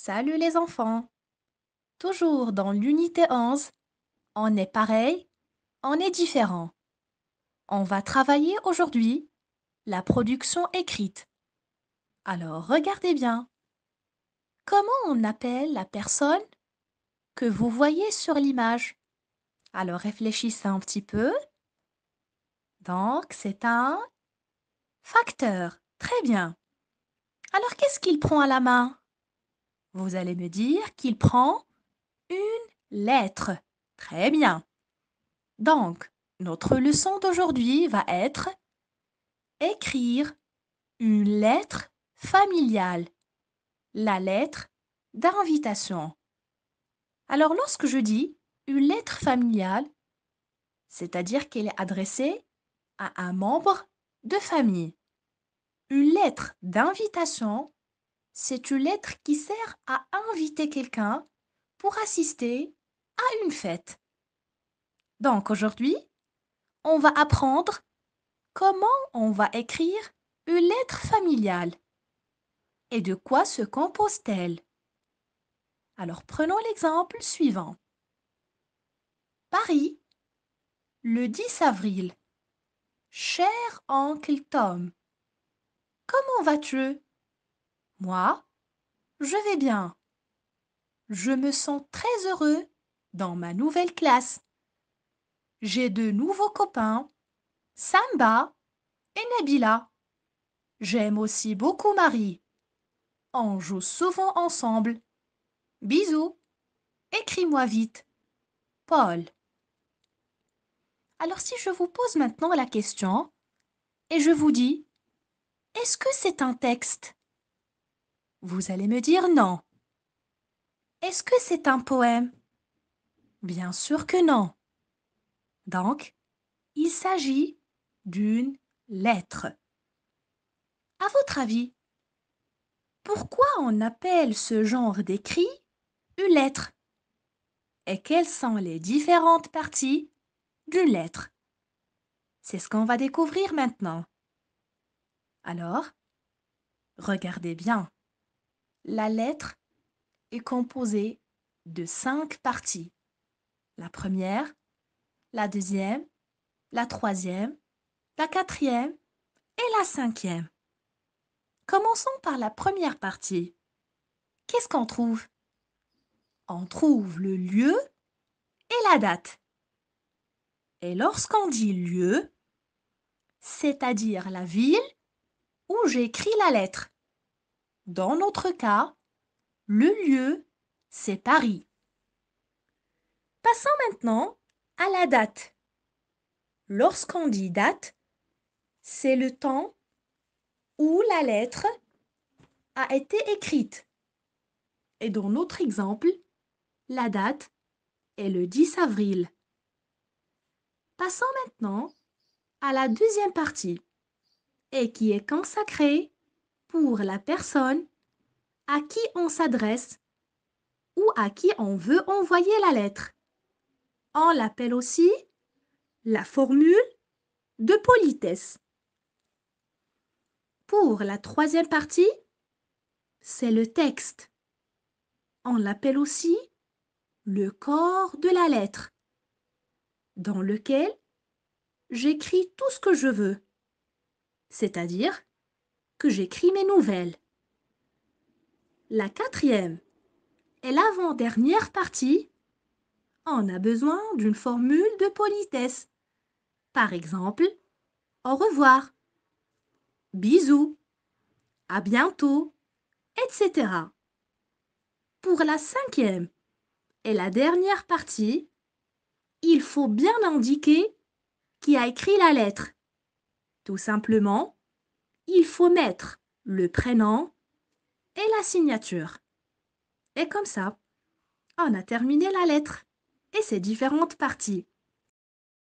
Salut les enfants! Toujours dans l'unité 11, on est pareil, on est différent. On va travailler aujourd'hui la production écrite. Alors regardez bien. Comment on appelle la personne que vous voyez sur l'image? Alors réfléchissez un petit peu. Donc c'est un facteur. Très bien. Alors qu'est-ce qu'il prend à la main? Vous allez me dire qu'il prend une lettre. Très bien. Donc, notre leçon d'aujourd'hui va être écrire une lettre familiale, la lettre d'invitation. Alors, lorsque je dis une lettre familiale, c'est-à-dire qu'elle est adressée à un membre de famille. Une lettre d'invitation, c'est une lettre qui sert à inviter quelqu'un pour assister à une fête. Donc, aujourd'hui, on va apprendre comment on va écrire une lettre familiale et de quoi se compose-t-elle? Alors prenons l'exemple suivant. Paris, le 10 avril. Cher oncle Tom, comment vas-tu? Moi, je vais bien. Je me sens très heureux dans ma nouvelle classe. J'ai de nouveaux copains, Samba et Nabila. J'aime aussi beaucoup Marie. On joue souvent ensemble. Bisous. Écris-moi vite. Paul. Alors si je vous pose maintenant la question et je vous dis, est-ce que c'est un texte? Vous allez me dire non. Est-ce que c'est un poème? Bien sûr que non. Donc, il s'agit d'une lettre. À votre avis, pourquoi on appelle ce genre d'écrit une lettre? Et quelles sont les différentes parties d'une lettre? C'est ce qu'on va découvrir maintenant. Alors, regardez bien. La lettre est composée de 5 parties. La première, la deuxième, la troisième, la quatrième et la cinquième. Commençons par la première partie. Qu'est-ce qu'on trouve? On trouve le lieu et la date. Et lorsqu'on dit lieu, c'est-à-dire la ville où j'écris la lettre. Dans notre cas, le lieu, c'est Paris. Passons maintenant à la date. Lorsqu'on dit date, c'est le temps où la lettre a été écrite. Et dans notre exemple, la date est le 10 avril. Passons maintenant à la deuxième partie et qui est consacrée pour la personne à qui on s'adresse ou à qui on veut envoyer la lettre. On l'appelle aussi la formule de politesse. Pour la troisième partie, c'est le texte. On l'appelle aussi le corps de la lettre, dans lequel j'écris tout ce que je veux, c'est-à-dire que j'écris mes nouvelles. La quatrième et l'avant-dernière partie, on a besoin d'une formule de politesse. Par exemple, au revoir, bisous, à bientôt, etc. Pour la cinquième et la dernière partie, il faut bien indiquer qui a écrit la lettre. Tout simplement, il faut mettre le prénom et la signature. Et comme ça, on a terminé la lettre et ses différentes parties.